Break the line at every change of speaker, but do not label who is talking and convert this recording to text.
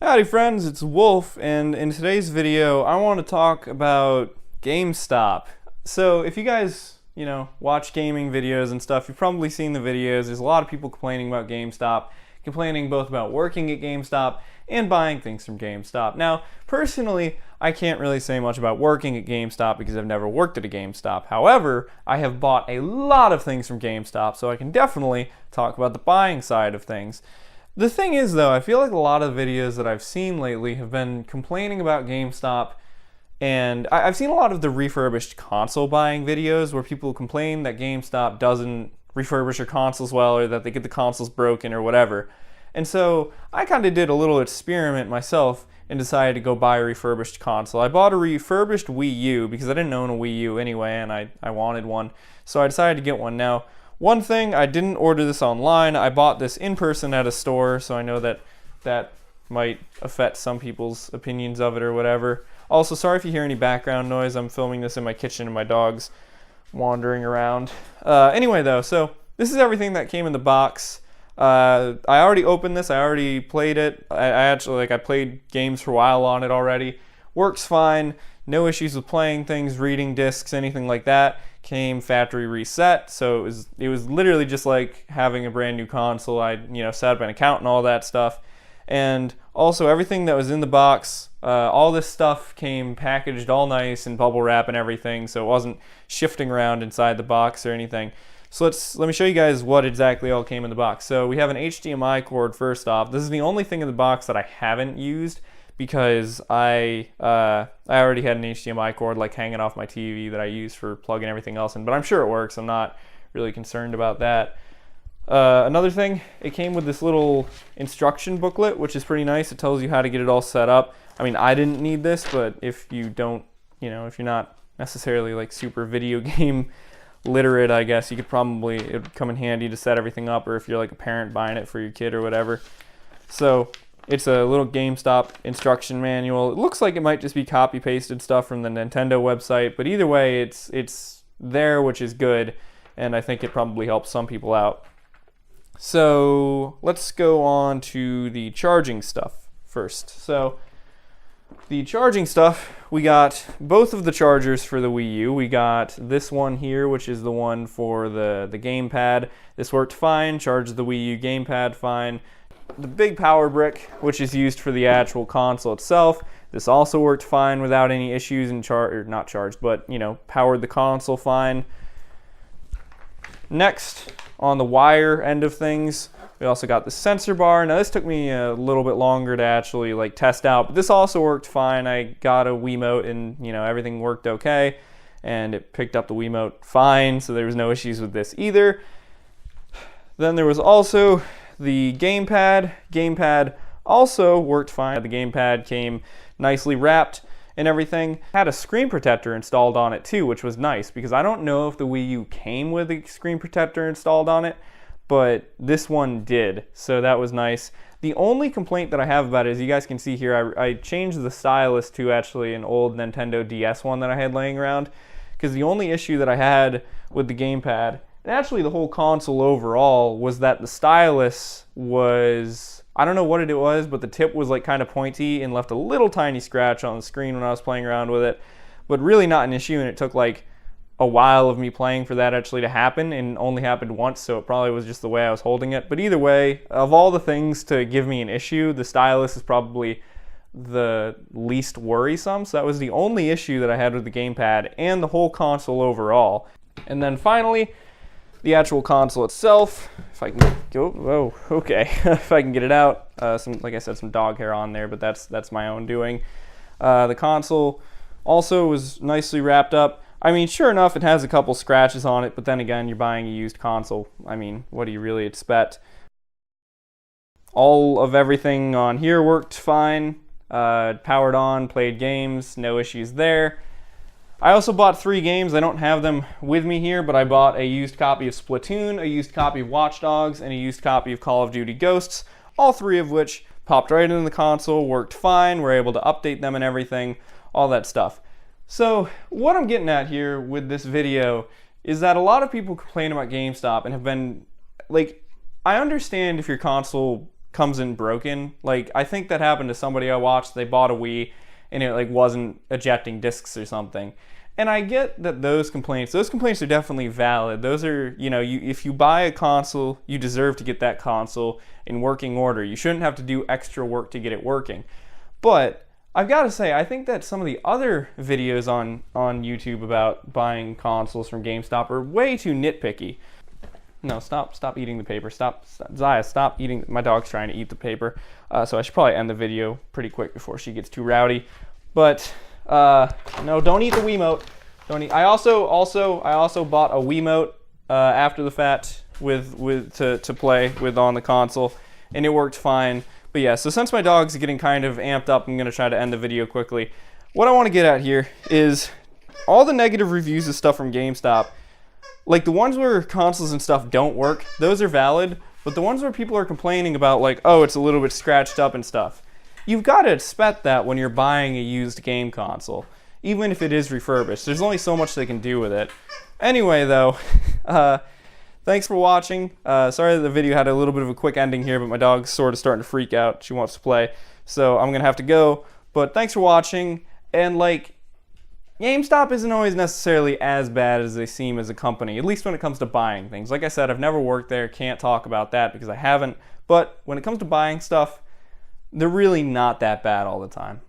Howdy friends, it's Wulf, and in today's video I want to talk about GameStop. So if you guys, watch gaming videos and stuff, you've probably seen the videos. There's a lot of people complaining about GameStop, complaining both about working at GameStop and buying things from GameStop. Now, personally, I can't really say much about working at GameStop because I've never worked at a GameStop. However, I have bought a lot of things from GameStop, so I can definitely talk about the buying side of things. The thing is, though, I feel like a lot of videos that I've seen lately have been complaining about GameStop, and I've seen a lot of the refurbished console buying videos where people complain that GameStop doesn't refurbish their consoles well, or that they get the consoles broken or whatever. And so I kind of did a little experiment myself and decided to go buy a refurbished console. I bought a refurbished Wii U because I didn't own a Wii U anyway, and I wanted one, so I decided to get one. Now, one thing, I didn't order this online. I bought this in person at a store, so I know that that might affect some people's opinions of it or whatever. Also, sorry if you hear any background noise. I'm filming this in my kitchen and my dog's wandering around. Anyway, though, so this is everything that came in the box. I already opened this. I already played it. I played games for a while on it already. Works fine. No issues with playing things, reading discs, anything like that. Came factory reset, so it was literally just like having a brand new console. I set up an account and all that stuff, and also everything that was in the box, all this stuff came packaged all nice in bubble wrap and everything, so it wasn't shifting around inside the box or anything. So let me show you guys what exactly all came in the box. So we have an HDMI cord first off. This is the only thing in the box that I haven't used, because I already had an HDMI cord like hanging off my TV that I use for plugging everything else in, but I'm sure it works. I'm not really concerned about that. Another thing, it came with this little instruction booklet, which is pretty nice. It tells you how to get it all set up. I mean, I didn't need this, but if you don't, if you're not necessarily like super video game literate, I guess, it would come in handy to set everything up, or if you're like a parent buying it for your kid or whatever. So it's a little GameStop instruction manual. It looks like it might just be copy-pasted stuff from the Nintendo website, but either way, it's there, which is good, and I think it probably helps some people out. So let's go on to the charging stuff first. So the charging stuff, we got both of the chargers for the Wii U. We got this one here, which is the one for the Gamepad. This worked fine, charged the Wii U Gamepad fine. The big power brick, which is used for the actual console itself, this also worked fine without any issues, and not charged, but powered the console fine. Next, on the wire end of things, we also got the sensor bar. Now this took me a little bit longer to actually test out, but this also worked fine. I got a Wiimote and everything worked okay, and it picked up the Wiimote fine, so there was no issues with this either. Then there was also the Gamepad. Gamepad also worked fine. The Gamepad came nicely wrapped and everything. Had a screen protector installed on it too, which was nice, because I don't know if the Wii U came with a screen protector installed on it, but this one did, so that was nice. The only complaint that I have about it is, you guys can see here, I changed the stylus to actually an old Nintendo DS one that I had laying around, because the only issue that I had with the Gamepad, and actually the whole console overall, was that the stylus was, I don't know what it was, but the tip was kind of pointy and left a little tiny scratch on the screen when I was playing around with it, but really not an issue, and it took a while of me playing for that actually to happen, and only happened once, so it probably was just the way I was holding it. But either way, of all the things to give me an issue, the stylus is probably the least worrisome, so that was the only issue that I had with the Gamepad and the whole console overall. And then finally, the actual console itself, if I can go, if I can get it out. Like I said, some dog hair on there, but that's my own doing. The console also was nicely wrapped up. I mean, sure enough, it has a couple scratches on it, but then again, you're buying a used console. I mean, what do you really expect? All of everything on here worked fine. Powered on, played games, no issues there. I also bought 3 games. I don't have them with me here, but I bought a used copy of Splatoon, a used copy of Watch Dogs, and a used copy of Call of Duty Ghosts, all 3 of which popped right into the console, worked fine, we're able to update them and everything, all that stuff. So what I'm getting at here with this video is that a lot of people complain about GameStop and have been, I understand if your console comes in broken. Like, I think that happened to somebody I watched. They bought a Wii and it like wasn't ejecting discs or something. And I get that those complaints are definitely valid. Those are, you know, if you buy a console, you deserve to get that console in working order. You shouldn't have to do extra work to get it working. But I've got to say, I think that some of the other videos on YouTube about buying consoles from GameStop are way too nitpicky. No, stop eating the paper. Stop, Zaya, stop eating. My dog's trying to eat the paper. So I should probably end the video pretty quick before she gets too rowdy. But no, don't eat the Wiimote. Don't eat. I also bought a Wiimote after the fact to play with on the console, and it worked fine. But yeah, so since my dog's getting kind of amped up, I'm gonna try to end the video quickly. What I want to get at here is all the negative reviews of stuff from GameStop. Like the ones where consoles and stuff don't work, those are valid. But the ones where people are complaining about, like, oh, it's a little bit scratched up and stuff, you've got to expect that when you're buying a used game console, even if it is refurbished. There's only so much they can do with it. Anyway, though, thanks for watching. Sorry that the video had a little bit of a quick ending here, but my dog's sort of starting to freak out. She wants to play, so I'm going to have to go. But thanks for watching, and, like, GameStop isn't always necessarily as bad as they seem as a company, at least when it comes to buying things. Like I said, I've never worked there, can't talk about that because I haven't, but when it comes to buying stuff, they're really not that bad all the time.